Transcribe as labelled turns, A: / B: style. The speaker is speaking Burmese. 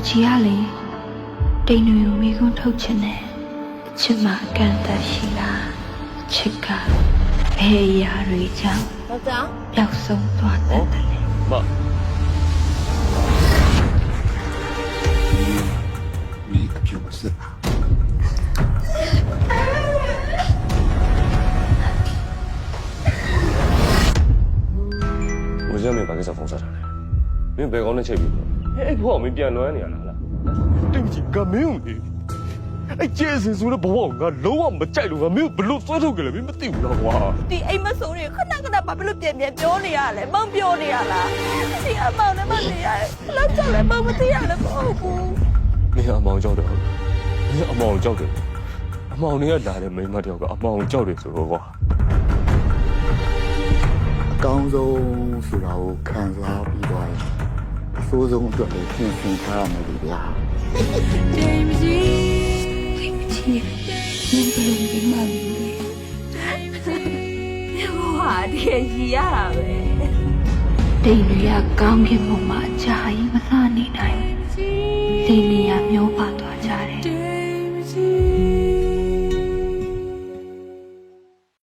A: ကြီးကလေတိမ်တွေကိုမိကုန်းထုတ်ချင်တယ်အချစ်မှာအကန့်အသတ်ရှိလားအချစ်ကဘယ်အရာတွေကြောင့်
B: ဟုတ်သား
A: ပျောက်ဆုံးသွားတတ်တယ်လေ
C: မ
D: 你可比我是吧？
C: 我今日把这小风杀上来，没有白搞那切皮，哎，我没变乱你了啦。
E: 对不起，我没有你。哎，这是说的不好，我老王没在路，我没有不路抓住个了，没丢了哇。
B: ဒီအိမ်မဆုံးရခဏခဏဘာဖြစ်လို့ပြန်ပြောနေရလဲမောင်ပြောနေရလားဒီအမောင်နဲ့မနေရတယ်လောက်ကြောက်လဲမောင်မသိရလဲမဟုတ်ဘူး
C: 你阿毛叫的，你阿毛叫的，阿毛你也来了没嘛条个阿毛叫的时候哇。
D: 刚走是让我看啥比较，说中准备先看那里边。
A: တိမ်ကြီးမင်းဘယ်လိုဒီမှာလဲ
B: ဟာတကယ်ကြီးရတာပဲ
A: တိမ်တွေကကောင်းကင်ဘုံမှာအကြာကြီးမလှနေနိုင်ဘူးဒီနေရာမျိုးပါသွားကြတယ်